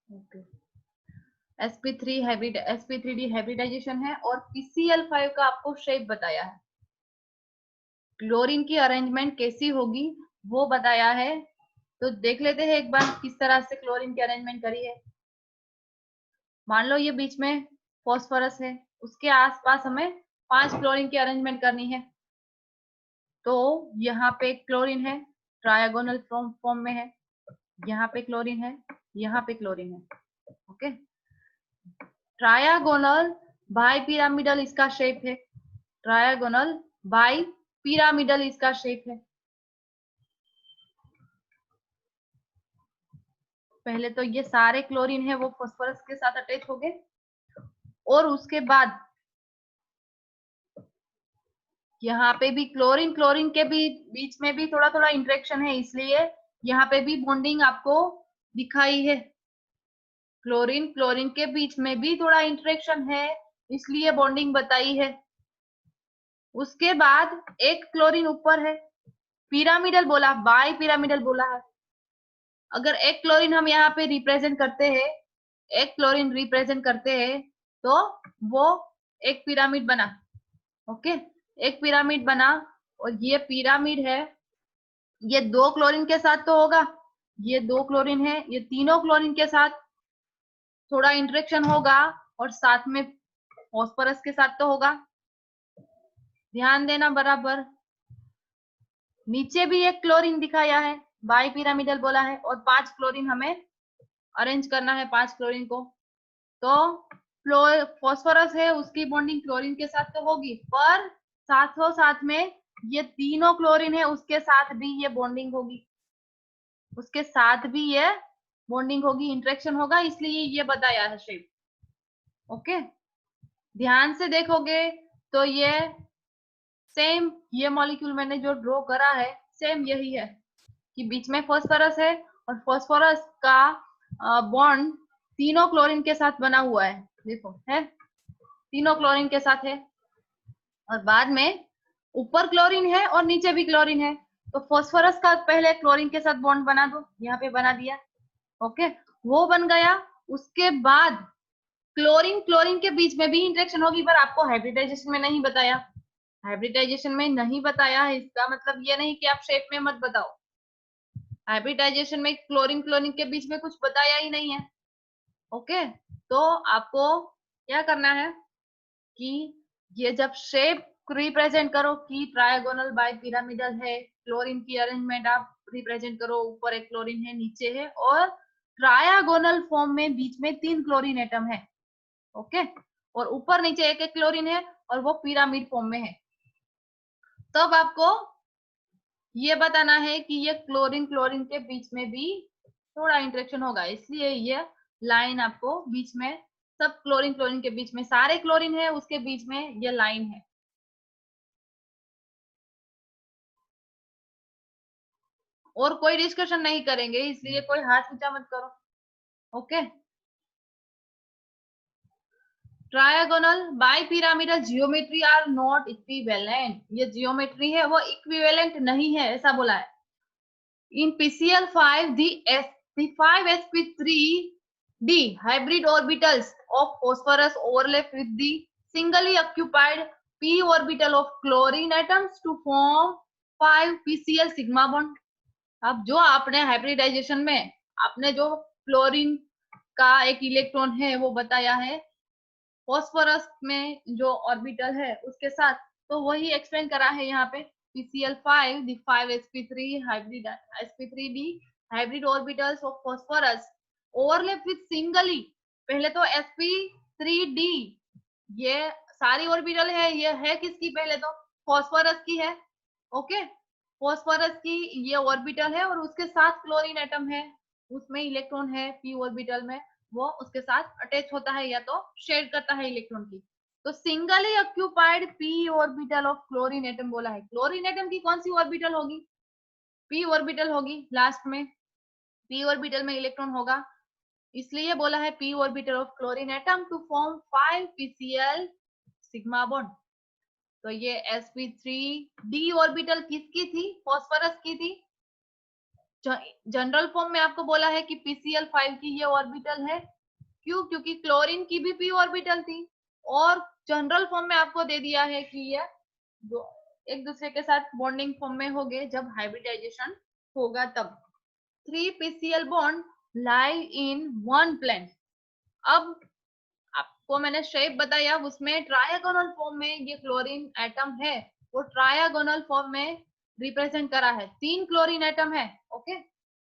Okay, sp3 hybrid sp3d hybridisation है और PCl5 का आपको शेप बताया है, क्लोरीन की अरेंजमेंट कैसी होगी वो बताया है। तो देख लेते हैं एक बार किस तरह से क्लोरीन की अरेंजमेंट करी है। मान लो ये बीच में फॉस्फोरस है, उसके आसपास हमें 5 क्लोरीन की अरेंजमेंट करनी है। तो यहाँ पे क्लोरीन है, ट्रायगोनल फॉर्म में है, यहाँ पे क्लोरीन है, यहाँ पे क्लोरीन है। ओके, ट्रायगोनल बाई पिरामिडल इसका शेप है, ट्रायगोनल बाई पिरामिडल इसका शेप है। पहले तो ये सारे क्लोरीन है वो फॉस्फोरस के साथ अटैच हो गए, और उसके बाद यहाँ पे भी क्लोरीन क्लोरीन के भी बीच में भी थोड़ा थोड़ा इंटरेक्शन है, इसलिए यहाँ पे भी बॉन्डिंग आपको दिखाई है। क्लोरीन क्लोरीन के बीच में भी थोड़ा इंटरेक्शन है, इसलिए बॉन्डिंग बताई है। उसके बाद एक क्लोरीन ऊपर है, पिरामिडल बोला, बाई पिरामिडल बोला है। अगर एक क्लोरीन हम यहाँ पे रिप्रेजेंट करते हैं, एक क्लोरीन रिप्रेजेंट करते हैं, तो वो एक पिरामिड बना। ओके, एक पिरामिड बना, और ये पिरामिड है, ये 2 क्लोरीन के साथ तो होगा, ये 2 क्लोरीन है, ये तीनों क्लोरीन के साथ थोड़ा इंटरेक्शन होगा, और साथ में फॉस्फोरस के साथ तो होगा। ध्यान देना बराबर, नीचे भी एक क्लोरीन दिखाया है, बाई पिरामिडल बोला है, और 5 क्लोरीन हमें अरेंज करना है, 5 क्लोरीन को। तो फॉस्फोरस है, उसकी बॉन्डिंग क्लोरीन के साथ तो होगी, पर साथों साथ में ये तीनों क्लोरीन है उसके साथ भी ये बॉन्डिंग होगी, उसके साथ भी ये बॉन्डिंग होगी, इंटरेक्शन होगा, इसलिए ये बताया है शेप। ओके, ध्यान से देखोगे तो ये सेम, ये मॉलिक्यूल मैंने जो ड्रॉ करा है सेम यही है, कि बीच में फॉस्फोरस है, और फॉस्फोरस का बॉन्ड तीनों क्लोरीन के साथ बना हुआ है, देखो है, तीनों क्लोरीन के साथ है, और बाद में ऊपर क्लोरीन है और नीचे भी क्लोरीन है, तो फॉस्फोरस का पहले क्लोरीन के साथ बॉन्ड बना दो, यहाँ पे बना दिया। ओके, वो बन गया। उसके बाद क्लोरीन क्लोरीन के बीच में भी इंटरेक्शन होगी, पर आपको हाइब्रिडाइजेशन में नहीं बताया, हाइब्रिडाइजेशन में नहीं बताया है, इसका मतलब ये नहीं कि आप शेप में मत बताओ, हाइब्रिडाइजेशन में क्लोरीन क्लोरीन के बीच में कुछ बताया ही नहीं है। ओके, तो आपको क्या करना है कि ये जब शेप रिप्रेजेंट करो कि ट्रायगोनल बाय पिरामिडल है, क्लोरीन की अरेंजमेंट आप रिप्रेजेंट करो, ऊपर एक क्लोरीन है, नीचे है, और ट्रायगोनल फॉर्म में बीच में 3 क्लोरीन एटम है। ओके, और ऊपर नीचे एक एक क्लोरीन है, और वो पिरामिड फॉर्म में है। तब आपको ये बताना है कि ये क्लोरीन क्लोरीन के बीच में भी थोड़ा इंटरेक्शन होगा, इसलिए ये लाइन आपको बीच में, सब क्लोरीन क्लोरीन के बीच में, सारे क्लोरीन है उसके बीच में ये लाइन है। और कोई डिस्कशन नहीं करेंगे, इसलिए कोई हाथ ऊंचा मत करो। Okay, trigonal bipyramidal geometry are not equivalent, ये जियोमेट्री है वो इक्विवेलेंट नहीं है, ऐसा बोला है। In PCl5, the 5sp3d hybrid orbitals of phosphorus overlap with the singly occupied p orbital of chlorine atoms to form 5 PCl sigma bond। अब जो आपने हाइब्रिडाइजेशन में आपने जो क्लोरीन का एक इलेक्ट्रॉन है वो बताया है फॉस्फोरस में जो ऑर्बिटल है उसके साथ, तो वही एक्सप्लेन करा है यहाँ पे। PCl5 the 5sp3 hybrid sp3d hybrid orbitals of phosphorus overlap with singly, पहले तो sp3d, ये सारी ऑर्बिटल है, ये है किसकी, पहले तो फॉस्फोरस की है। ओके, फॉस्फोरस की ये ऑर्बिटल है, और उसके साथ क्लोरीन एटम है, उसमें इलेक्ट्रॉन है p ऑर्बिटल में, वो उसके साथ अटैच होता है या तो शेयर करता है इलेक्ट्रॉन की। तो singly occupied p orbital of chlorine atom बोला है, क्लोरीन एटम की कौन सी ऑर्बिटल होगी, p ऑर्बिटल होगी, लास्ट में p ऑर्बिटल में इलेक्ट्रॉन होगा, इसलिए बोला है p orbital of chlorine atom to form 5 PCl sigma bond. तो ये sp3d ऑर्बिटल किसकी थी, फॉस्फोरस की थी, जनरल फॉर्म में आपको बोला है कि PCl5 की ये ऑर्बिटल है, क्यों? क्योंकि क्लोरीन की भी p ऑर्बिटल थी, और जनरल फॉर्म में आपको दे दिया है कि ये एक दूसरे के साथ बॉन्डिंग फॉर्म में होंगे जब हाइब्रिडाइजेशन होगा तब। 3 PCl bond lie in one plane. अब आपको मैंने शेप बताया, उसमें ट्रायगोनल फॉर्म में ये क्लोरीन एटम है, वो ट्रायगोनल फॉर्म में रिप्रेजेंट करा है। 3 क्लोरीन एटम है, okay.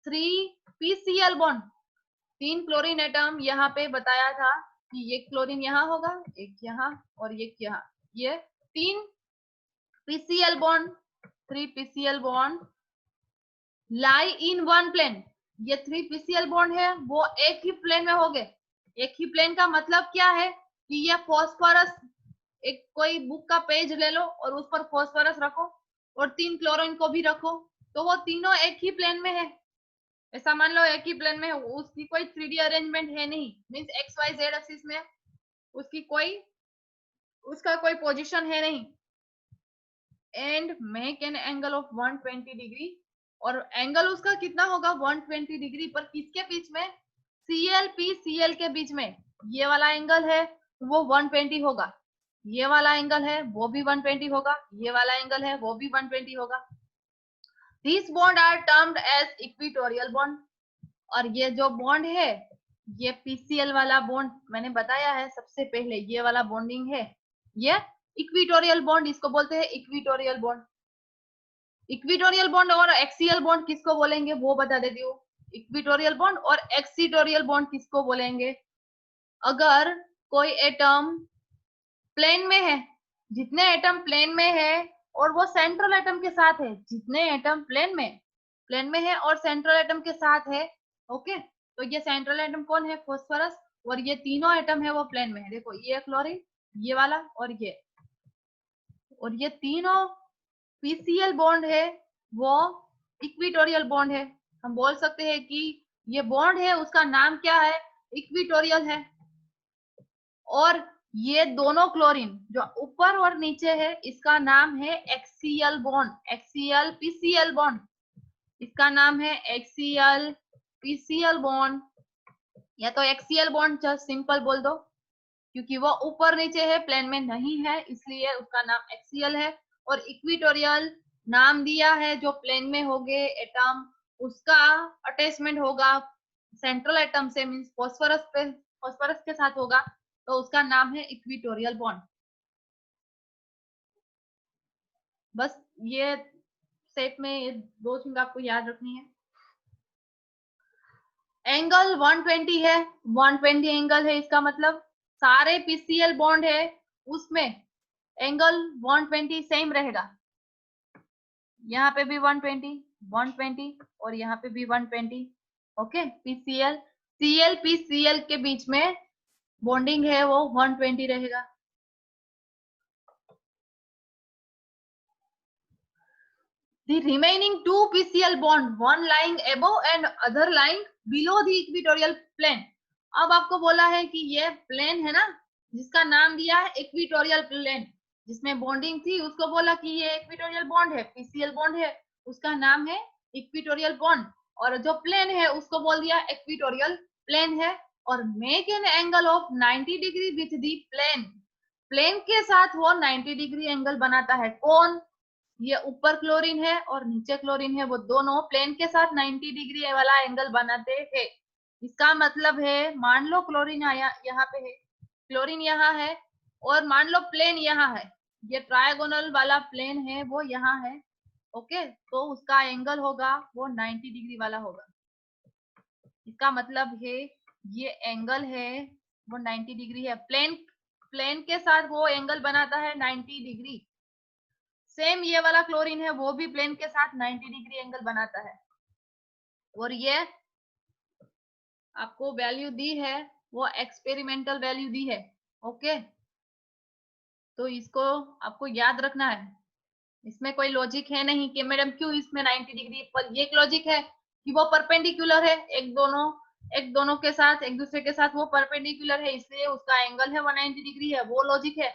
3 PCl bond, 3 chlorine atom यहाँ पे बताया था कि ये क्लोरीन यहाँ होगा, एक यहाँ और एक यहाँ। ये 3 PCl bond, 3 PCl bond lie in one plane. ये 3 PCl बॉन्ड है वो एक ही प्लेन में होंगे। एक ही प्लेन का मतलब क्या है कि ये फॉस्फोरस, एक कोई बुक का पेज ले लो और उस पर फॉस्फोरस रखो और 3 क्लोरीन को भी रखो, तो वो तीनों एक ही प्लेन में है। ऐसा मान लो एक ही प्लेन में, उसकी कोई 3D अरेंजमेंट है नहीं, मींस XYZ एक्सिस में उसका कोई पोजीशन है नहीं। And make an angle of 120 degree, और एंगल उसका कितना होगा 120 डिग्री पर, किसके बीच में? Cl PCl के बीच में। ये वाला एंगल है वो 120 होगा, ये वाला एंगल है वो भी 120 होगा, ये वाला एंगल है वो भी 120 होगा। This bond are termed as equatorial bond. और ये जो बॉन्ड है, ये PCl वाला बॉन्ड मैंने बताया है सबसे पहले, ये वाला बॉन्डिंग है, ये इक्वेटोरियल बॉन्ड, इसको बोलते हैं इक्वेटोरियल बॉन्ड। इक्वेटोरियल बॉन्ड और एक्सियल बॉन्ड किसको बोलेंगे वो बता देती हूँ। इक्वेटोरियल बॉन्ड और एक्सिटोरियल बॉन्ड किसको बोलेंगे? अगर कोई एटम प्लेन में है, जितने एटम प्लेन में है और वो सेंट्रल एटम के साथ है, जितने एटम प्लेन में है और सेंट्रल एटम के साथ है, ओके, तो ये सेंट्रल एटम कौन है? फॉस्फोरस। और ये तीनों एटम है वो प्लेन में है, देखो ये क्लोरीन, ये वाला और ये तीनों PCl बॉन्ड है वो इक्वेटोरियल बॉन्ड है। हम बोल सकते हैं कि ये बॉन्ड है उसका नाम क्या है? इक्वेटोरियल है। और ये दोनों क्लोरीन जो ऊपर और नीचे है इसका नाम है axial bond, axial PCl bond, इसका नाम है एक्सियल PCl बॉन्ड, या तो एक्सियल बॉन्ड जस्ट सिंपल बोल दो, क्योंकि वो ऊपर नीचे है प्लेन में नहीं है इसलिए उसका नाम एक्सियल है। और इक्वेटोरियल नाम दिया है जो प्लेन में होंगे एटम, उसका अटैचमेंट होगा सेंट्रल एटम से, मींस फॉस्फोरस के साथ होगा, तो उसका नाम है इक्वेटोरियल बॉन्ड। बस ये सेट में ये 2 चीज आपको याद रखनी है। एंगल 120 है, 120 एंगल है, इसका मतलब सारे PCl बॉन्ड है उसमें एंगल 120 सेम रहेगा। यहाँ पे भी 120, 120 और यहाँ पे भी 120, ओके। Cl PCl के बीच में बॉन्डिंग है वो 120 रहेगा। The remaining 2 PCl bond, one lying above and other lying below the equatorial plane. अब आपको बोला है कि ये प्लेन है ना, जिसका नाम दिया है इक्वेटोरियल प्लेन, जिसमें बॉन्डिंग थी उसको बोला कि ये इक्वेटोरियल बॉन्ड है, PCl बॉन्ड है, उसका नाम है इक्वेटोरियल बॉन्ड। और जो प्लेन है उसको बोल दिया इक्वेटोरियल प्लेन है। और make an angle of 90 degree with the plane, plane के साथ वो 90 डिग्री एंगल बनाता है। कौन? ये ऊपर क्लोरीन है और नीचे क्लोरीन है, वो दोनों प्लेन के साथ 90 डिग्री वाला एंगल बनाते हैं। इसका मतलब है मान लो क्लोरीन आया यहाँ पे है, क्लोरीन यहाँ है और मान लो प्लेन यहाँ है, ये ट्रायगोनल वाला प्लेन है वो यहाँ है, ओके, तो उसका एंगल होगा वो 90 डिग्री वाला होगा। इसका मतलब है ये एंगल है वो 90 डिग्री है, प्लेन के साथ वो एंगल बनाता है 90 डिग्री। सेम ये वाला क्लोरीन है वो भी प्लेन के साथ 90 डिग्री एंगल बनाता है। और ये आपको वैल्यू दी है वो एक्सपेरिमेंटल वैल्यू दी है, ओके, तो इसको आपको याद रखना है। इसमें कोई लॉजिक है नहीं कि मैडम क्यों इसमें 90 डिग्री, पर ये लॉजिक है कि वो परपेंडिकुलर है, एक दोनों के साथ, एक दूसरे के साथ वो परपेंडिकुलर है, इसलिए उसका एंगल है 190 डिग्री है, वो लॉजिक है।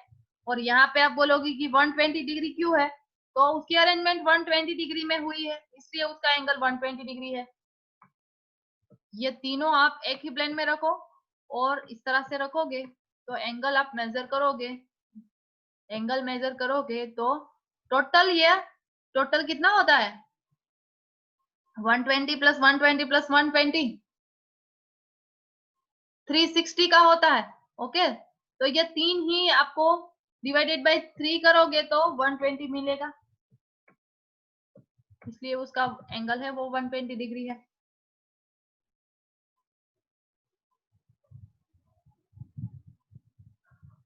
और यहाँ पे आप बोलोगे कि 120 डिग्री क्यों है, तो उसकी अरेंजमेंट 120 डिग्री में हुई है इसलिए उसका एंगल 120 डिग्री है। ये तीनों आप एक ही प्लेन में रखो और इस तरह से रखोगे तो एंगल आप मेजर करोगे, एंगल मेजर करोगे तो टोटल कितना होता है 120 प्लस 120 प्लस 120 360 का होता है। ओके, तो ये तीन ही आपको डिवाइडेड बाय 3 करोगे तो 120 मिलेगा, इसलिए उसका एंगल है वो 120 डिग्री है।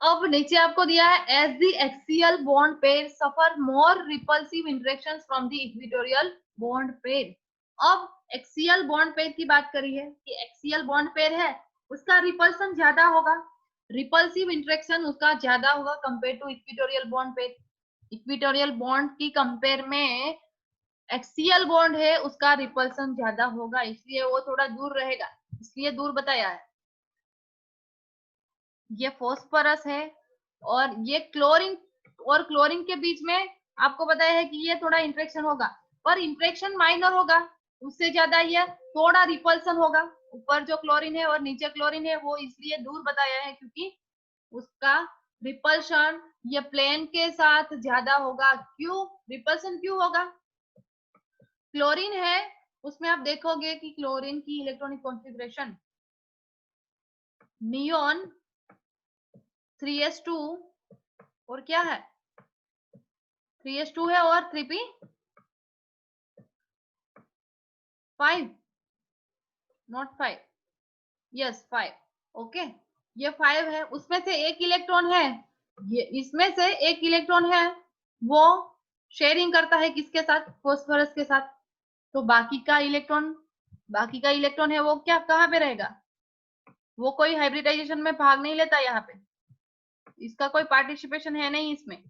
अब नीचे आपको दिया है as the axial bond pair suffer more repulsive interactions from the equatorial bond pair. अब एक्सियल बॉन्ड पेयर की बात करी है कि एक्सियल बॉन्ड पेयर है उसका रिपल्सन ज्यादा होगा, रिपल्सिव इंटरेक्शन उसका ज्यादा होगा compare to equatorial bond pair. Equatorial bond की कंपेयर में एक्सियल बॉन्ड है उसका रिपल्सन ज्यादा होगा, इसलिए वो थोड़ा दूर रहेगा, इसलिए दूर बताया है। ये फॉस्फोरस है और ये क्लोरीन, और क्लोरीन के बीच में आपको बताया है कि ये थोड़ा इंटरेक्शन होगा, पर इंटरेक्शन माइनर होगा, उससे ज्यादा ये थोड़ा रिपल्सन होगा। ऊपर जो क्लोरीन है और नीचे क्लोरीन है वो इसलिए दूर बताया है क्योंकि उसका रिपल्शन ये प्लेन के साथ ज्यादा होगा। क्यों रिपल्सन क्यों होगा? क्लोरीन है उसमें आप देखोगे कि क्लोरीन की इलेक्ट्रॉनिक कॉन्फ़िगरेशन नियोन 3s2 और क्या है 3s2 है और 3p5 नॉट 5, यस 5। ओके, ये 5 है, उसमें से एक इलेक्ट्रॉन है, ये इसमें से एक इलेक्ट्रॉन है वो शेयरिंग करता है किसके साथ, फॉस्फोरस के साथ। तो बाकी का इलेक्ट्रॉन है वो क्या कहाँ पे रहेगा, वो कोई हाइब्रिडाइजेशन में भाग नहीं लेता, यहाँ पे इसका कोई पार्टिसिपेशन है नहीं इसमें।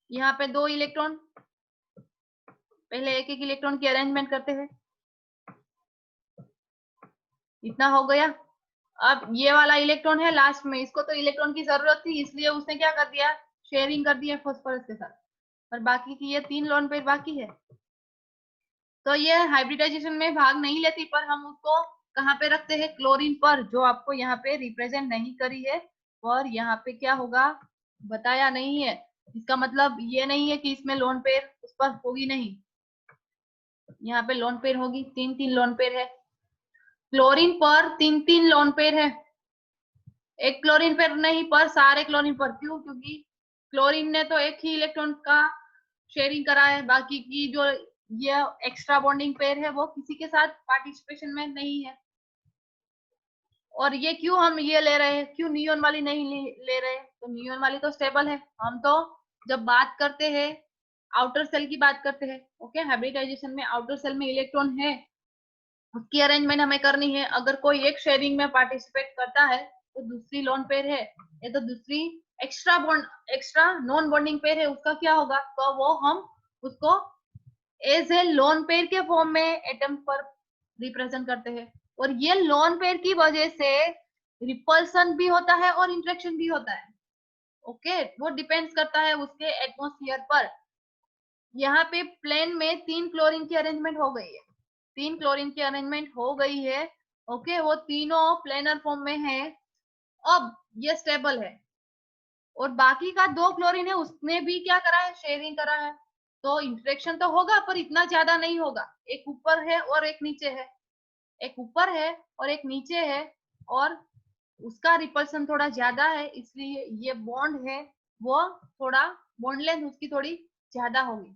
यहाँ पे दो इलेक्ट्रॉन, पहले एक एक इलेक्ट्रॉन की अरेंजमेंट करते हैं, इतना हो गया। अब ये वाला इलेक्ट्रॉन है लास्ट में, इसको तो इलेक्ट्रॉन की जरूरत थी इसलिए उसने क्या कर दिया, शेयरिंग कर दिया फॉस्फोरस के साथ, और बाकी की ये 3 लोन पेयर बाकी है। तो ये हाइब्रिडाइजेशन में भाग नहीं लेती, पर हम उसको कहाँ पे रखते हैं, क्लोरीन पर, जो आपको यहाँ पे रिप्रेजेंट नहीं करी है, और यहाँ पे क्या होगा बताया नहीं है। इसका मतलब ये नहीं है कि इसमें लोन पेयर उस पर होगी नहीं, यहाँ पे लोन पेयर होगी, 3 लोन पेयर है क्लोरीन पर, 3 लोन पेयर है, एक क्लोरीन पेयर नहीं पर सारे क्लोरीन पर। क्यों? क्योंकि क्लोरीन ने तो एक ही इलेक्ट्रॉन का शेयरिंग करा है, बाकी की जो ये एक्स्ट्रा बॉन्डिंग पेयर है वो किसी के साथ पार्टिसिपेशन में नहीं है। और ये क्यों हम ये ले रहे हैं, क्यों नियोन वाली नहीं ले रहे हैं, तो नियोन वाली तो स्टेबल है। हम तो जब बात करते हैं आउटर सेल की बात करते हैं, ओके, हाइब्रिडाइजेशन में आउटर सेल में इलेक्ट्रॉन है उसकी अरेंजमेंट हमें करनी है। अगर कोई एक शेयरिंग में पार्टिसिपेट करता है तो दूसरी लोन पेयर है, या तो दूसरी एक्स्ट्रा नॉन बॉन्डिंग पेयर है, उसका क्या होगा, तो वो हम उसको एज ए लोन पेयर के फॉर्म में एटम पर रिप्रेजेंट करते हैं। और ये लोन पेयर की वजह से रिपल्सन भी होता है और इंटरेक्शन भी होता है। ओके, वो डिपेंड्स करता है उसके एटमोस्फियर पर। यहाँ पे प्लेन में 3 क्लोरीन की अरेंजमेंट हो गई है, 3 क्लोरीन की अरेंजमेंट हो गई है। ओके, वो तीनों प्लेनर फॉर्म में है। अब ये स्टेबल है, और बाकी का 2 क्लोरीन है उसने भी क्या करा है, शेयरिंग करा है, तो इंटरेक्शन तो होगा पर इतना ज्यादा नहीं होगा। एक ऊपर है और एक नीचे है, एक ऊपर है और एक नीचे है, और उसका रिपल्सन थोड़ा ज्यादा है, इसलिए ये बॉन्ड है वो थोड़ा, बॉन्ड लेंथ उसकी थोड़ी ज्यादा होगी।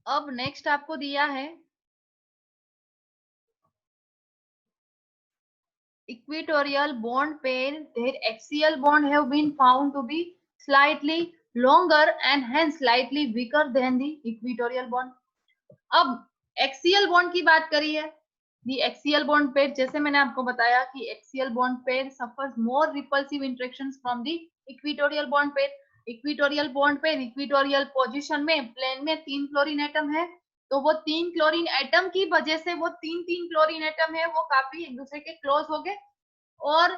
अब नेक्स्ट आपको दिया है equatorial bond pair, their axial bond have been found to be slightly longer and hence slightly weaker than the equatorial bond। अब एक्सियल बॉन्ड की बात करी है, दी एक्सियल बॉन्ड पेयर, जैसे मैंने आपको बताया कि axial bond pair suffers more repulsive interactions from the equatorial bond pair. Equatorial bond pair equatorial position में प्लेन में 3 क्लोरीन एटम है, तो वो 3 क्लोरीन एटम की वजह से वो 3 क्लोरीन एटम है वो काफी एक दूसरे के क्लोज हो गए, और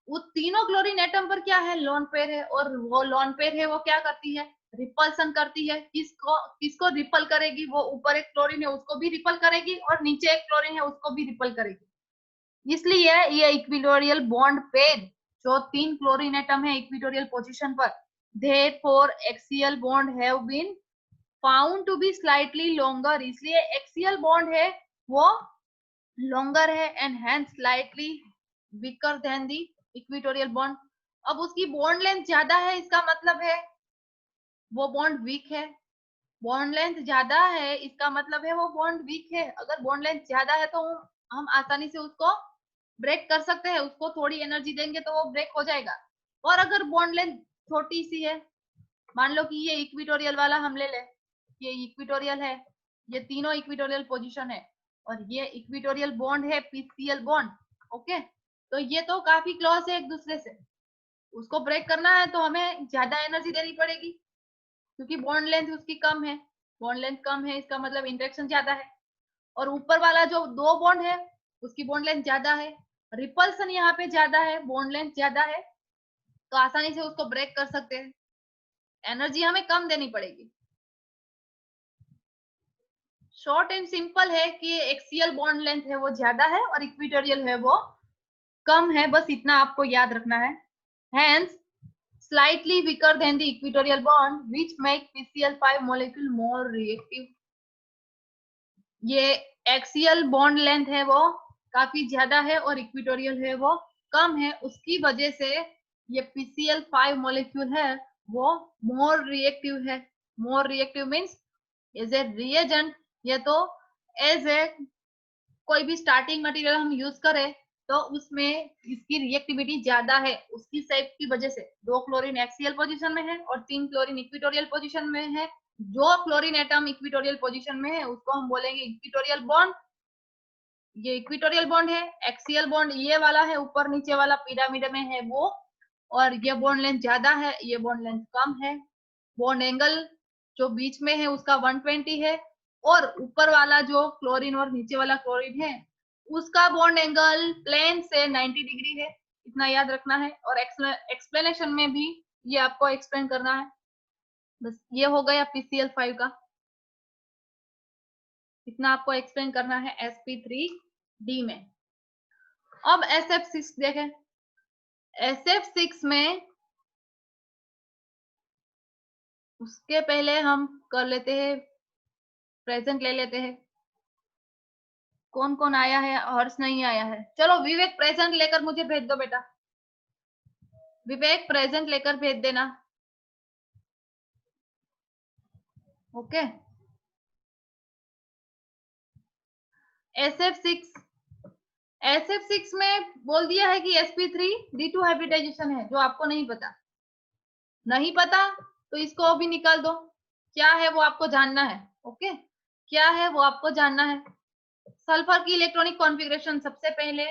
वो तीनों क्लोरीन एटम पर क्या है, लोन पेयर है, और वो लोन पेयर है वो क्या करती है, रिपल्सन करती है। किसको किसको रिपल करेगी, वो ऊपर एक क्लोरीन है उसको भी रिपल करेगी, और नीचे एक क्लोरीन है उसको भी रिपल करेगी। इसलिए ये इक्विटोरियल बॉन्ड पेयर, जो 3 क्लोरीन एटम है इक्विटोरियल पोजीशन पर, therefore axial bond have been found to be slightly longer, इसलिए एक्सियल बॉन्ड है वो लॉन्गर है, and hence slightly weaker then the equatorial bond. अब उसकी बॉन्ड लेंथ ज्यादा है, इसका मतलब है वो बॉन्ड वीक है। बॉन्ड लेंथ ज्यादा है इसका मतलब है वो बॉन्ड वीक है। अगर बॉन्ड लेंथ ज्यादा है तो हम आसानी से उसको ब्रेक कर सकते हैं, उसको थोड़ी एनर्जी देंगे तो वो ब्रेक हो जाएगा। और अगर बॉन्ड लेंथ छोटी सी है, मान लो कि ये इक्विटोरियल वाला हम ले ले, ये इक्विटोरियल है, ये तीनों इक्विटोरियल पोजीशन है, और ये इक्विटोरियल बॉन्ड है पीसीएल बॉन्ड। ओके, तो ये तो काफी क्लोज है एक दूसरे से, उसको ब्रेक करना है तो हमें ज्यादा एनर्जी देनी पड़ेगी, क्योंकि बॉन्ड लेंथ उसकी कम है। बॉन्ड लेंथ कम है इसका मतलब इंटरेक्शन ज्यादा है, और ऊपर वाला जो 2 बॉन्ड है उसकी बॉन्ड लेंथ ज्यादा है, रिपल्सन यहाँ पे ज्यादा है, बॉन्ड लेंथ ज्यादा है, तो आसानी से उसको ब्रेक कर सकते हैं, एनर्जी हमें कम देनी पड़ेगी। शॉर्ट एंड सिंपल है कि एक्सियल बॉन्ड लेंथ है वो ज्यादा है और इक्विटोरियल है वो कम है, बस इतना आपको याद रखना है। Hence slightly weaker than the equatorial bond which make PCl5 molecule more reactive। ये एक्सियल बॉन्ड लेंथ है वो काफी ज्यादा है और इक्विटोरियल है वो कम है, उसकी वजह से ये PCl5 मॉलिक्यूल है वो मोर रिएक्टिव है। More reactive means as a reagent, ये तो एज ए कोई भी स्टार्टिंग मटेरियल हम यूज करें तो उसमें इसकी रिएक्टिविटी ज्यादा है, उसकी शेप की वजह से। 2 क्लोरीन एक्सियल पोजीशन में है और 3 क्लोरीन इक्विटोरियल पोजीशन में है। जो क्लोरीन एटम इक्विटोरियल पोजीशन में है उसको हम बोलेंगे इक्विटोरियल बॉन्ड, ये इक्विटोरियल बॉन्ड है। एक्सियल बॉन्ड ये वाला है, ऊपर नीचे वाला पिरामिड में है वो, और ये बॉन्ड लेंथ ज्यादा है, ये बॉन्ड लेंथ कम है। बॉन्ड एंगल जो बीच में है उसका 120 है, और ऊपर वाला जो क्लोरीन और नीचे वाला क्लोरीन है उसका बॉन्ड एंगल प्लेन से 90 डिग्री है। इतना याद रखना है, और एक्सप्लेनेशन में भी ये आपको एक्सप्लेन करना है। बस ये हो गया PCl5 का, इतना आपको एक्सप्लेन करना है sp3d में। अब SF6 देखें। SF6 में उसके पहले हम कर लेते हैं, प्रेजेंट ले लेते हैं। कौन कौन आया है, हर्ष नहीं आया है, चलो विवेक प्रेजेंट लेकर मुझे भेज दो बेटा, विवेक प्रेजेंट लेकर भेज देना। ओके, SF6 में बोल दिया है कि sp3d2 हाइब्रिडाइजेशन है, जो आपको नहीं पता। नहीं पता तो इसको अभी निकाल दो, क्या है वो आपको जानना है। ओके, क्या है वो आपको जानना है। सल्फर की इलेक्ट्रॉनिक कॉन्फ़िगरेशन, सबसे पहले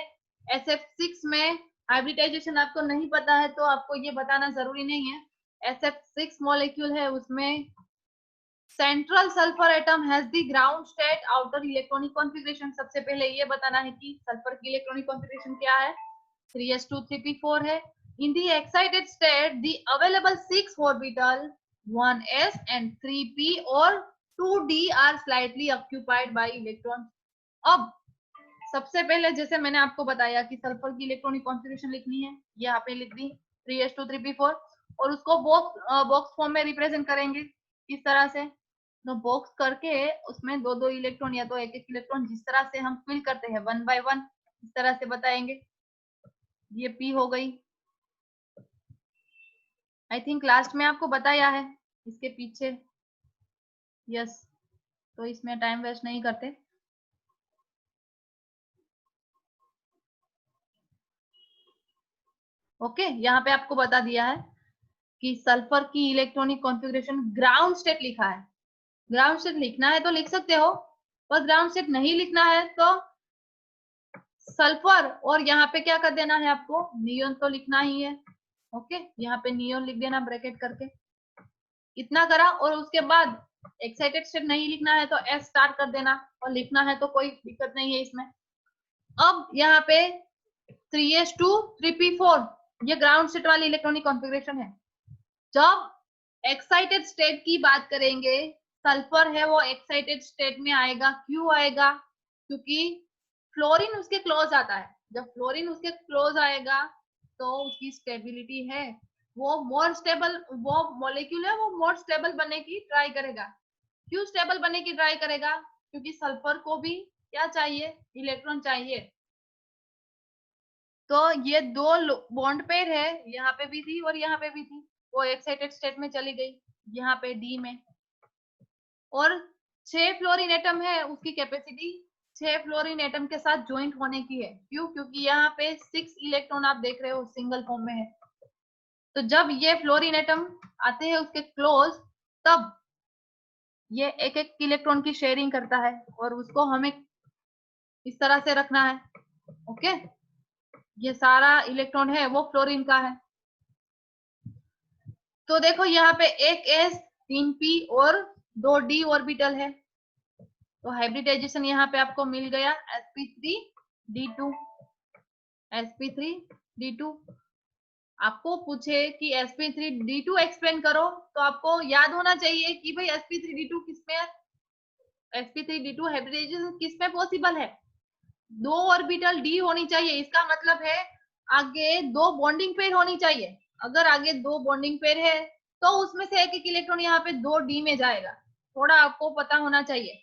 SF6 में हाइब्रिडाइजेशन आपको नहीं पता है तो आपको ये बताना जरूरी नहीं है। SF6 मॉलिक्यूल है, उसमें central sulphur atom has the ground state outer electronic configuration. सबसे पहले ये बताना है कि सल्फर की इलेक्ट्रॉनिक कॉन्फ़िगरेशन क्या है, 3s2 3p4 है। In the excited state, the available 6 orbital 1s and 3p or 2d are slightly occupied by electrons। अब सबसे पहले जैसे मैंने आपको बताया कि सल्फर की इलेक्ट्रॉनिक कॉन्फ़िगरेशन लिखनी है, यहाँ पे लिख दी 3s2 3p4, और उसको बॉक्स फॉर्म में रिप्रेजेंट करेंगे इस तरह से। तो बॉक्स करके उसमें 2 इलेक्ट्रॉन या तो 1 इलेक्ट्रॉन, जिस तरह से हम फिल करते हैं 1 by 1, इस तरह से बताएंगे। ये p हो गई, आई थिंक लास्ट में आपको बताया है इसके पीछे। यस, तो इसमें टाइम वेस्ट नहीं करते। ओके, यहाँ पे आपको बता दिया है कि सल्फर की इलेक्ट्रॉनिक कॉन्फ़िगरेशन ग्राउंड स्टेट लिखा है। ग्राउंड स्टेट लिखना है तो लिख सकते हो, पर ग्राउंड स्टेट नहीं लिखना है तो सल्फर और यहाँ पे क्या कर देना है आपको, नियोन तो लिखना ही है। ओके, यहाँ पे नियोन लिख देना ब्रैकेट करके, इतना करा। और उसके बाद एक्साइटेड स्टेट नहीं लिखना है तो S स्टार्ट कर देना, और लिखना है तो कोई दिक्कत नहीं है इसमें। अब यहाँ पे 3s2 3p4 ये ग्राउंड स्टेट वाली इलेक्ट्रॉनिक कॉन्फ़िगरेशन है। जब एक्साइटेड स्टेट की बात करेंगे, सल्फर है वो एक्साइटेड स्टेट में आएगा। क्यों आएगा? क्योंकि फ्लोरीन उसके क्लोज आता है। जब फ्लोरीन उसके क्लोज आएगा तो उसकी स्टेबिलिटी है, वो मोर स्टेबल, वो मॉलिक्यूल है वो मोर स्टेबल बनने की ट्राई करेगा। क्यों स्टेबल बनने की ट्राई करेगा? क्योंकि सल्फर को भी क्या चाहिए? इलेक्ट्रॉन चाहिए। तो ये दो बॉन्ड पेयर है, यहाँ पे भी थी और यहाँ पे भी थी, वो एक्साइटेड स्टेट में चली गई यहाँ पे डी में। और 6 फ्लोरीन एटम है, उसकी कैपेसिटी 6 फ्लोरीन एटम के साथ ज्वाइंट होने की है। क्यों? क्योंकि यहाँ पे 6 इलेक्ट्रॉन आप देख रहे हो सिंगल फॉर्म में है। तो जब ये फ्लोरीन एटम आते हैं उसके क्लोज, तब ये एक एक इलेक्ट्रॉन की शेयरिंग करता है और उसको हमें इस तरह से रखना है। ओके, ये सारा इलेक्ट्रॉन है वो फ्लोरीन का है। तो देखो यहाँ पे एक एस, 3 पी और 2 डी ऑर्बिटल है। तो हाइब्रिडाइजेशन यहाँ पे आपको मिल गया sp3d2। sp3d2 आपको पूछे कि sp3d2 एक्सप्लेन करो, तो आपको याद होना चाहिए कि भाई sp3d2 किसमें, sp3d2 हाइब्रिडाइजेशन किसमें पॉसिबल है? 2 ऑर्बिटल डी होनी चाहिए। इसका मतलब है आगे 2 बॉन्डिंग पेयर होनी चाहिए। अगर आगे 2 बॉन्डिंग पेयर है तो उसमें से एक एक इलेक्ट्रॉन यहाँ पे 2 डी में जाएगा। थोड़ा आपको पता होना चाहिए।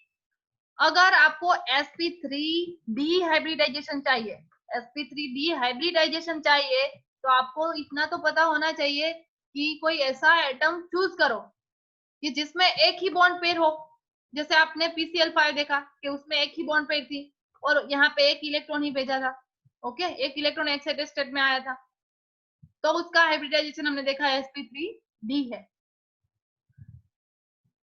अगर आपको sp3d हाइब्रिडाइजेशन चाहिए, sp3d हाइब्रिडाइजेशन चाहिए, तो आपको इतना तो पता होना चाहिए कि कोई ऐसा एटम चूज करो कि जिसमें एक ही बॉन्ड पेयर हो। जैसे आपने pCl5 देखा कि उसमें एक ही बॉन्ड पेयर थी और यहाँ पे एक इलेक्ट्रॉन ही भेजा था। ओके, एक इलेक्ट्रॉन एक्साइटेड स्टेट में आया था, तो उसका हाइब्रिडाइजेशन हमने देखा sp3d है।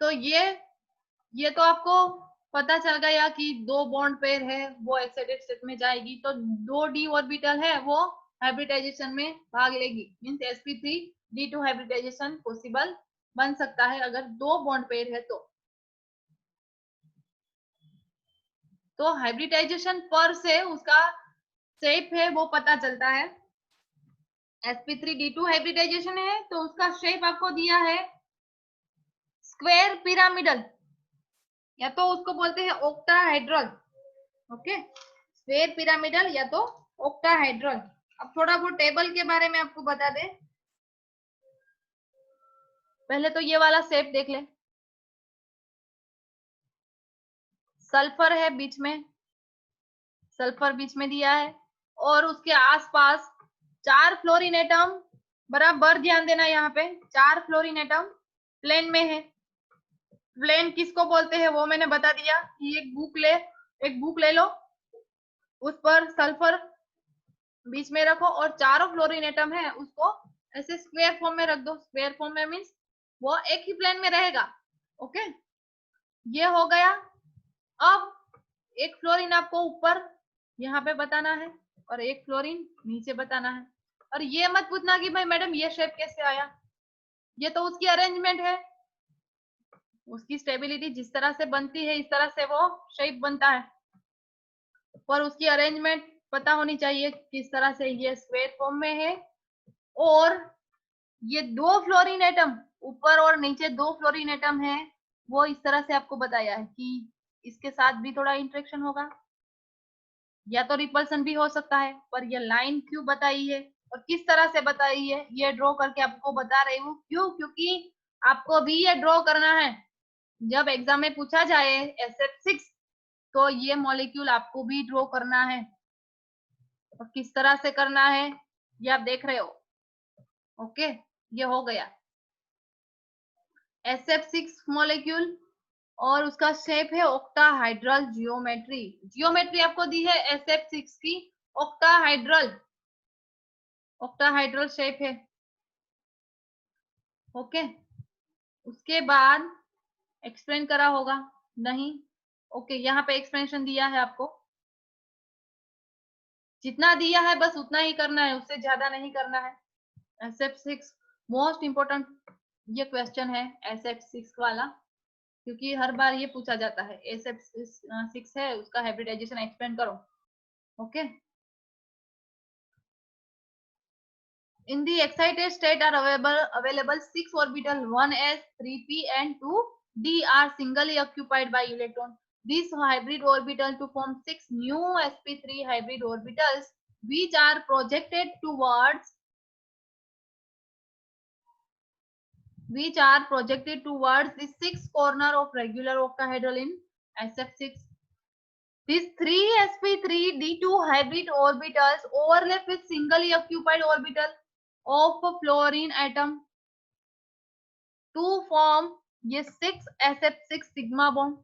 तो ये तो आपको पता चल गया कि 2 बॉन्ड पेयर है वो एक्साइटेड स्टेट में जाएगी, तो 2 डी ऑर्बिटल है वो हाइब्रिडाइजेशन में भाग लेगी। मींस sp3d2 हाइब्रिडाइजेशन पॉसिबल बन सकता है अगर 2 बॉन्ड पेयर है तो हाइब्रिडाइजेशन पर से उसका शेप है वो पता चलता है। sp3d2 हाइब्रिडाइजेशन है तो उसका शेप आपको दिया है स्क्वायर पिरामिडल, या तो उसको बोलते हैं ओक्टाहेड्रल। ओके, स्क्वायर पिरामिडल या तो ओक्टाहेड्रल। अब थोड़ा वो टेबल के बारे में आपको बता दे। पहले तो ये वाला शेप देख ले, सल्फर है बीच में, सल्फर बीच में दिया है और उसके आसपास 4 फ्लोरीन एटम, बराबर ध्यान देना, यहाँ पे 4 फ्लोरीन एटम प्लेन में है। प्लेन किसको बोलते हैं वो मैंने बता दिया। एक बुक ले लो, उस पर सल्फर बीच में रखो और चारों फ्लोरीन एटम है उसको ऐसे स्क्वायर फॉर्म में रख दो। स्क्वायर फॉर्म में मींस वो एक ही प्लेन में रहेगा। ओके, ये हो गया। अब एक फ्लोरीन आपको ऊपर यहाँ पे बताना है और एक फ्लोरीन नीचे बताना है। और ये मत पूछना कि भाई मैडम ये शेप कैसे आया, ये तो उसकी अरेंजमेंट है, उसकी स्टेबिलिटी जिस तरह से बनती है इस तरह से वो शेप बनता है, पर उसकी अरेंजमेंट पता होनी चाहिए किस तरह से ये स्क्वायर फॉर्म में है। और ये 2 फ्लोरीन एटम, ऊपर और नीचे 2 फ्लोरीन एटम है, वो इस तरह से आपको बताया है कि इसके साथ भी थोड़ा इंटरेक्शन होगा या तो रिपल्सन भी हो सकता है। पर ये लाइन क्यों बताई है और किस तरह से बताई है ये ड्रॉ करके आपको बता रही हूँ। क्यों? क्योंकि आपको भी ये ड्रॉ करना है। जब एग्जाम में पूछा जाए SF6 तो ये मॉलिक्यूल आपको भी ड्रॉ करना है। और किस तरह से करना है ये आप देख रहे हो। ओके, ये हो गया SF6 मॉलिक्यूल और उसका शेप है ऑक्टाहाइड्रल जियोमेट्री। जियोमेट्री आपको दी है SF6 की ऑक्टाहाइड्रल, ऑक्टाहाइड्रल शेप है। ओके, उसके बाद एक्सप्लेन करा होगा नहीं? ओके, यहाँ पे एक्सप्लेनेशन दिया है आपको, जितना दिया है बस उतना ही करना है, उससे ज्यादा नहीं करना है। SF6 मोस्ट इंपोर्टेंट ये क्वेश्चन है SF6 वाला, क्योंकि हर बार ये पूछा जाता है SF6 है उसका हाइब्रिडाइजेशन एक्सप्लेन करो। Okay, In the excited state are available 6 orbital 1s, 3p and 2d are singly occupied by electron. This hybrid orbital to form 6 new sp3 hybrid orbitals which are projected towards the 6th corner of regular octahedral in SF6. These 3 sp3d2 hybrid orbitals overlap with singly occupied orbital of a fluorine atom to form ये 6 SF6 sigma bond.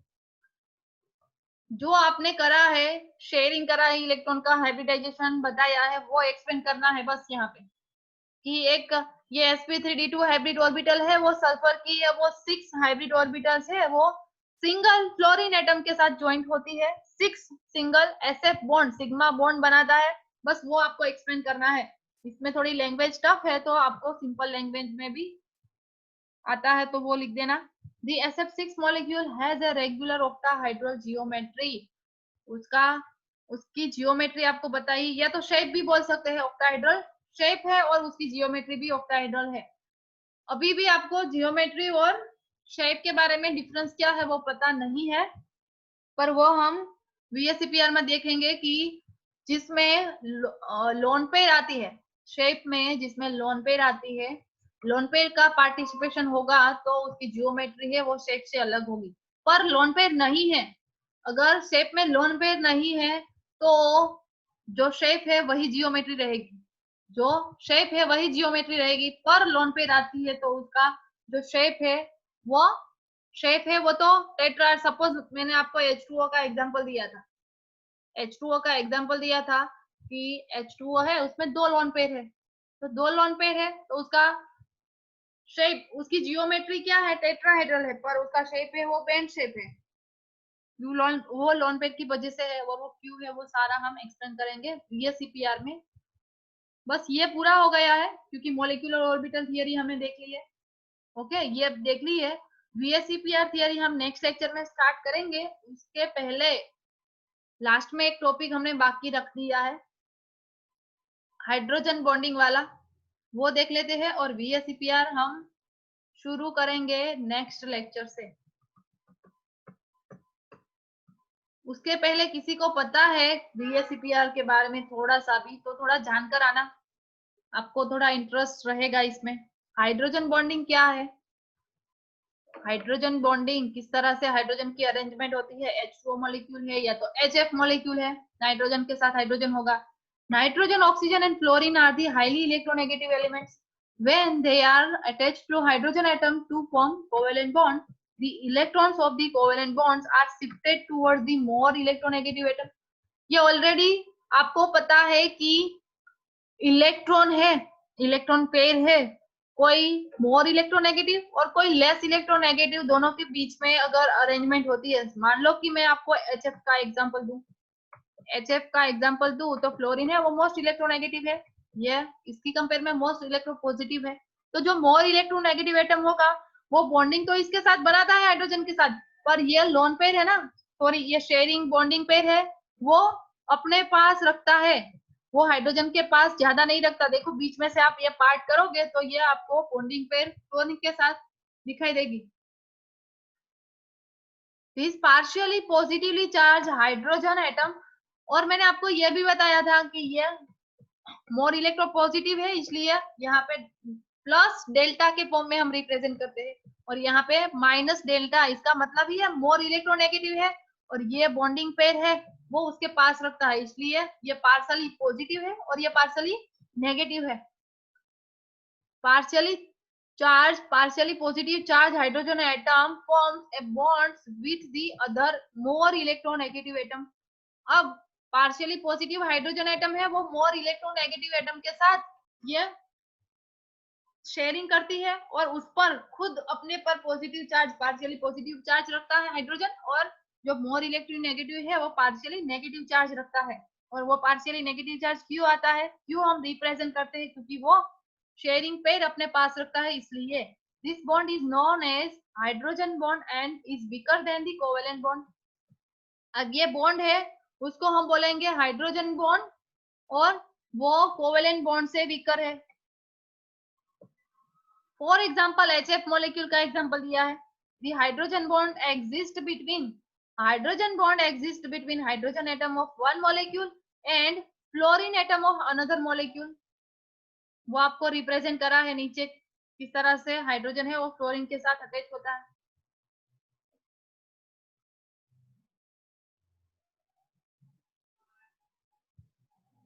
जो आपने करा है, sharing करा है electron का, hybridisation बताया है, वो एक्सपेंड करना है बस यहाँ पे कि एक ये sp3d2 हाइब्रिड ऑर्बिटल है वो सल्फर की है, वो 6 हाइब्रिड ऑर्बिटल्स है वो सिंगल फ्लोरीन एटम के साथ ज्वाइंट होती है, 6 single SF bond sigma bond बनाता है, बस वो आपको एक्सप्लेन करना है। इसमें थोड़ी लैंग्वेज टफ है तो आपको सिंपल लैंग्वेज में भी आता है तो वो लिख देना। The SF6 molecule has a regular octahedral geometry. उसकी जियोमेट्री आपको बताई, या तो शेप भी बोल सकते हैं, ऑक्टाहेड्रल शेप है और उसकी जियोमेट्री भी ऑक्टाहेड्रल है। अभी भी आपको जियोमेट्री और शेप के बारे में डिफरेंस क्या है वो पता नहीं है, पर वो हम VSEPR में देखेंगे कि जिसमें लोन पेयर आती है, शेप में जिसमें लोन पेयर आती है, लोन पेयर का पार्टिसिपेशन होगा तो उसकी जियोमेट्री है वो शेप से अलग होगी। पर लोन पेयर नहीं है, अगर शेप में लोन पेयर नहीं है तो जो शेप है वही जियोमेट्री रहेगी, जो शेप है वही जियोमेट्री रहेगी। पर लोन पेयर आती है तो उसका जो शेप है वो तो टेट्रा। सपोज मैंने आपको H2O का एग्जांपल दिया था, H2O का एग्जांपल दिया था कि H2O है उसमें 2 लोन पेयर है, तो 2 लोन पेयर है तो उसका शेप, उसकी जियोमेट्री क्या है, टेट्राहेड्रल है, पर उसका शेप है वो बेंड शेप है। वो लोन पेयर की वजह से है और वो क्यों है वो सारा हम एक्सप्लेन करेंगे VSEPR में। बस ये पूरा हो गया है क्योंकि मॉलिक्यूलर ऑर्बिटल थियरी हमने देख ली है। ओके, ये देख ली है। VSEPR थियरी हम नेक्स्ट लेक्चर में स्टार्ट करेंगे, उसके पहले लास्ट में एक टॉपिक हमने बाकी रख दिया है हाइड्रोजन बॉन्डिंग वाला, वो देख लेते हैं और VSEPR हम शुरू करेंगे नेक्स्ट लेक्चर से। उसके पहले किसी को पता है VSEPR के बारे में थोड़ा सा भी, तो थोड़ा जानकर आना, आपको थोड़ा इंटरेस्ट रहेगा इसमें। हाइड्रोजन बॉन्डिंग क्या है, हाइड्रोजन बॉन्डिंग किस तरह से हाइड्रोजन की अरेंजमेंट होती है, H2O मॉलिक्यूल है या तो HF मॉलिक्यूल है, नाइट्रोजन के साथ हाइड्रोजन होगा। Nitrogen, oxygen and fluorine are the highly electronegative elements when they are attached to hydrogen atom to form covalent bond, the electrons of the covalent bonds are shifted towards the more electronegative atom। ये already आपको पता है कि electron है, electron pair है, कोई more electronegative और कोई लेस इलेक्ट्रोनेगेटिव, दोनों के बीच में अगर अरेंजमेंट होती है, मान लो कि मैं आपको HF का एग्जांपल दूं, HF का एग्जांपल दूं तो फ्लोरीन है वो मोस्ट इलेक्ट्रोनेगेटिव है, ये इसकी कंपेयर में मोस्ट इलेक्ट्रोपॉजिटिव है। तो जो मोर इलेक्ट्रोनेगेटिव एटम होगा वो बॉन्डिंग तो इसके साथ बनाता है हाइड्रोजन के साथ, पर ये लोन पेयर है ना, सॉरी ये शेयरिंग बॉन्डिंग पेयर है, वो अपने पास रखता है, वो हाइड्रोजन के पास ज्यादा नहीं रखता। देखो बीच में से आप ये पार्ट करोगे तो ये आपको बॉन्डिंग पेयर फ्लोरीन के साथ दिखाई देगी। This partially positively charge hydrogen atom, और मैंने आपको यह भी बताया था कि ये मोर इलेक्ट्रोपॉजिटिव है, इसलिए यहाँ पे प्लस डेल्टा के फॉर्म में हम रिप्रेजेंट करते हैं, और यहाँ पे माइनस डेल्टा, इसका मतलब ही है मोर इलेक्ट्रोनेगेटिव है और ये बॉन्डिंग पेयर है वो उसके पास रखता है, इसलिए ये पार्शियली पॉजिटिव है और ये पार्शियली नेगेटिव है। partially positive charge hydrogen atom forms a bonds with the other more electronegative atom। अब पार्शियली पॉजिटिव हाइड्रोजन एटम है वो मोर इलेक्ट्रोनेगेटिव एटम के साथ ये शेयरिंग करती है और उस पर खुद अपने पर positive charge, partially positive charge रखता है हाइड्रोजन, और जो मोर इलेक्ट्रोनेगेटिव है वो पार्शियली नेगेटिव चार्ज रखता है। और वो पार्शियली नेगेटिव चार्ज क्यों आता है, क्यों हम रिप्रेजेंट करते हैं, क्योंकि वो शेयरिंग पेयर अपने पास रखता है, इसलिए this bond is known as hydrogen bond and is weaker than the covalent bond. अब ये बॉन्ड है उसको हम बोलेंगे हाइड्रोजन बॉन्ड और वो कोवेलेंट बॉन्ड से वीकर है। फॉर एग्जाम्पल HF मॉलिक्यूल का एग्जाम्पल दिया है, the hydrogen bond exist between hydrogen atom of one molecule and fluorine atom of another molecule. वो आपको रिप्रेजेंट करा है नीचे, किस तरह से हाइड्रोजन है वो फ्लोरीन के साथ अटैच होता है।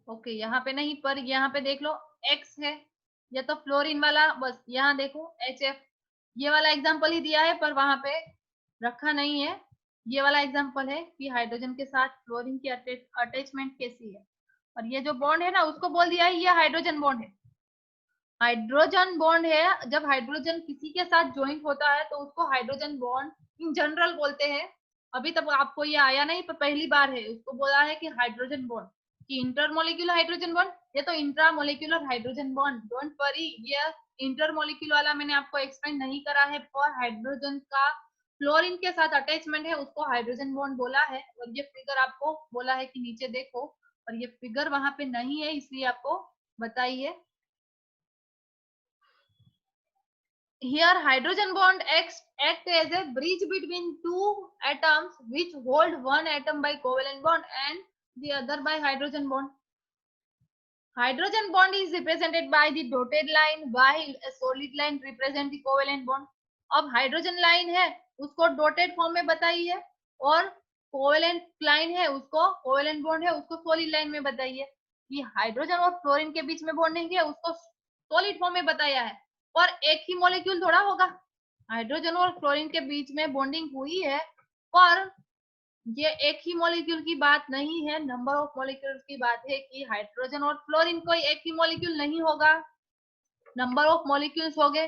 ओके यहाँ पे नहीं, पर यहाँ पे देख लो X है, ये तो फ्लोरीन वाला, बस यहाँ देखो HF, ये वाला एग्जांपल ही दिया है पर वहां पे रखा नहीं है। ये वाला एग्जांपल है कि हाइड्रोजन के साथ फ्लोरीन की अटैचमेंट कैसी है, और ये जो बॉन्ड है ना उसको बोल दिया है ये हाइड्रोजन बॉन्ड है। हाइड्रोजन बॉन्ड है, जब हाइड्रोजन किसी के साथ ज्वाइंट होता है तो उसको हाइड्रोजन बॉन्ड इन जनरल बोलते हैं। अभी तक आपको ये आया नहीं, पर पहली बार है, उसको बोला है कि हाइड्रोजन बॉन्ड, कि इंटरमोलिक्यूलर हाइड्रोजन बॉन्ड, ये तो intramolecular hydrogen bond. Don't worry, ये इंटरमोलिक्यूल वाला मैंने आपको एक्सप्लेन नहीं करा है। फॉर हाइड्रोजन का फ्लोरीन के साथ अटैचमेंट है उसको हाइड्रोजन बॉन्ड बोला है। और ये फिगर आपको बोला है कि नीचे देखो, और ये फिगर वहां पे नहीं है इसलिए आपको बताइए। Here hydrogen bond act as a bridge between two atoms which hold one atom by covalent bond and the other by hydrogen bond. Hydrogen bond is represented by the dotted line while a solid line represent the covalent bond. अब hydrogen line है उसको dotted form में बताइए, और covalent line है उसको, covalent bond है उसको सॉलिड लाइन में बताइए। कि हाइड्रोजन और फ्लोरीन के बीच में बॉन्डिंग है उसको सॉलिड फॉर्म में बताया है, और एक ही मॉलिक्यूल थोड़ा होगा। हाइड्रोजन और फ्लोरीन के बीच में बॉन्डिंग हुई है, पर ये एक ही मॉलिक्यूल की बात नहीं है, नंबर ऑफ मॉलिक्यूल्स की बात है। कि हाइड्रोजन और फ्लोरीन कोई एक ही मॉलिक्यूल नहीं होगा, नंबर ऑफ मॉलिक्यूल्स होंगे।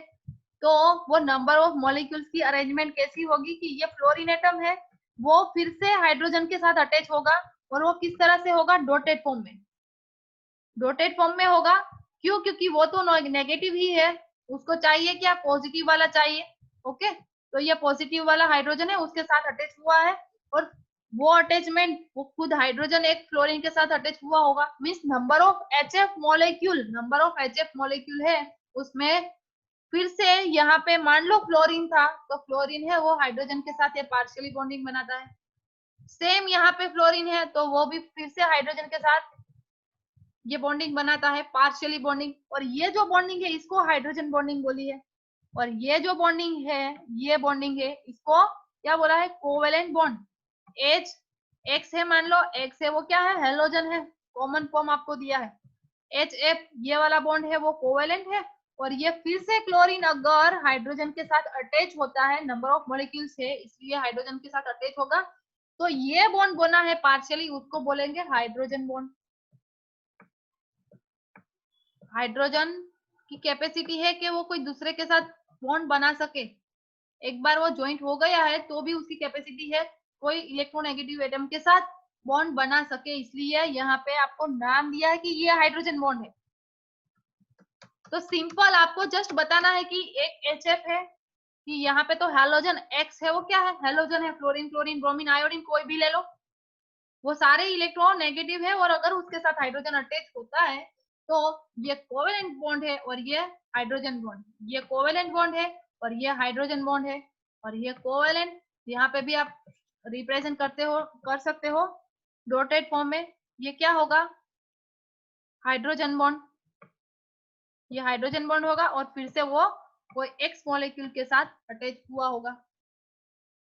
तो वो नंबर ऑफ मॉलिक्यूल्स की अरेंजमेंट कैसी होगी कि ये फ्लोरीन एटम है वो फिर से हाइड्रोजन के साथ अटैच होगा, और वो किस तरह से होगा, डॉटेड फॉर्म में। डॉटेड फॉर्म में होगा क्यों, क्योंकि वो तो नेगेटिव ही है, उसको चाहिए क्या, पॉजिटिव वाला चाहिए। ओके, तो ये पॉजिटिव वाला हाइड्रोजन है उसके साथ अटैच हुआ है, और वो अटैचमेंट वो खुद हाइड्रोजन एक फ्लोरीन के साथ अटैच हुआ होगा। Means number of HF molecule है उसमें। फिर से यहाँ पे मान लो फ्लोरीन था, तो फ्लोरीन है वो हाइड्रोजन के साथ ये पार्शियली बॉन्डिंग बनाता है। सेम यहाँ पे फ्लोरीन है तो वो भी फिर से हाइड्रोजन के साथ ये बॉन्डिंग बनाता है, पार्शियली बॉन्डिंग। और ये जो बॉन्डिंग है इसको हाइड्रोजन बॉन्डिंग बोली है, और ये जो बॉन्डिंग है ये बॉन्डिंग है इसको क्या बोला है, कोवेलेंट बॉन्ड। एच एक्स है, मान लो एक्स है वो क्या है, हेलोजन है, कॉमन फॉर्म आपको दिया है। HF ये वाला बॉन्ड है वो कोवेलेंट है, और ये फिर से क्लोरीन अगर हाइड्रोजन के साथ अटैच होता है, नंबर ऑफ मॉलिक्यूल्स है इसलिए हाइड्रोजन के साथ अटैच होगा, तो ये बॉन्ड बना है पार्शियली, उसको बोलेंगे हाइड्रोजन बॉन्ड। हाइड्रोजन की कैपेसिटी है कि वो कोई दूसरे के साथ बॉन्ड बना सके, एक बार वो ज्वाइंट हो गया है तो भी उसकी कैपेसिटी है कोई इलेक्ट्रोनेगेटिव एटम के साथ बॉन्ड बना सके, इसलिए यहाँ पे आपको नाम दिया है कि ये हाइड्रोजन बॉन्ड है। तो सिंपल आपको जस्ट बताना है कि एक HF है, कि यहाँ पे तो हेलोजन X है वो क्या है, हेलोजन है, फ्लोरीन क्लोरीन ब्रोमीन आयोडीन कोई भी ले लो, वो सारे इलेक्ट्रॉन नेगेटिव है, और अगर उसके साथ हाइड्रोजन अटैच होता है तो ये कोवेलेंट बॉन्ड है, और ये हाइड्रोजन बॉन्ड, ये कोवेलेंट बॉन्ड है और ये हाइड्रोजन बॉन्ड है, और ये कोवेलेंट यहाँ पे भी आप रिप्रेजेंट कर सकते हो डॉटेड फॉर्म में। ये क्या होगा, हाइड्रोजन बॉन्ड, ये हाइड्रोजन बॉन्ड होगा, और फिर से वो कोई एक्स मॉलिक्यूल के साथ अटैच हुआ होगा।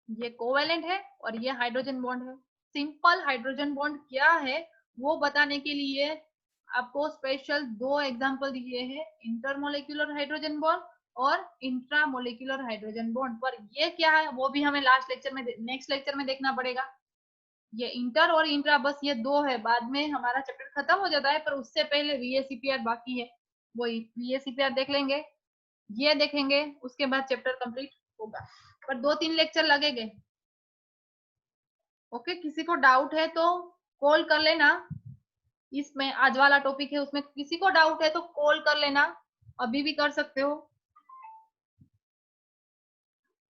ये कोवेलेंट है और ये हाइड्रोजन बॉन्ड है। सिंपल हाइड्रोजन बॉन्ड क्या है वो बताने के लिए आपको स्पेशल दो एग्जांपल दिए हैं, इंटरमोलिक्यूलर हाइड्रोजन बॉन्ड और इंट्रामोलिक्यूलर हाइड्रोजन बॉन्ड। पर ये क्या है वो भी हमें लास्ट लेक्चर में, नेक्स्ट लेक्चर में देखना पड़ेगा। ये इंटर और इंट्रा बस ये दो है, बाद में हमारा चैप्टर खत्म हो जाता है, पर उससे पहले VACPR बाकी है, वो VACPR देख लेंगे, ये देखेंगे, उसके बाद चैप्टर कंप्लीट होगा, पर 2-3 लेक्चर लगेंगे। ओके, किसी को डाउट है तो कॉल कर लेना, इसमें आज वाला टॉपिक है उसमें किसी को डाउट है तो कॉल कर लेना, अभी भी कर सकते हो।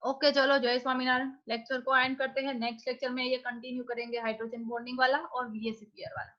ओके चलो, जय स्वामीनारायण। लेक्चर को एंड करते हैं, नेक्स्ट लेक्चर में ये कंटिन्यू करेंगे हाइड्रोजन बॉन्डिंग वाला और VACPR वाला।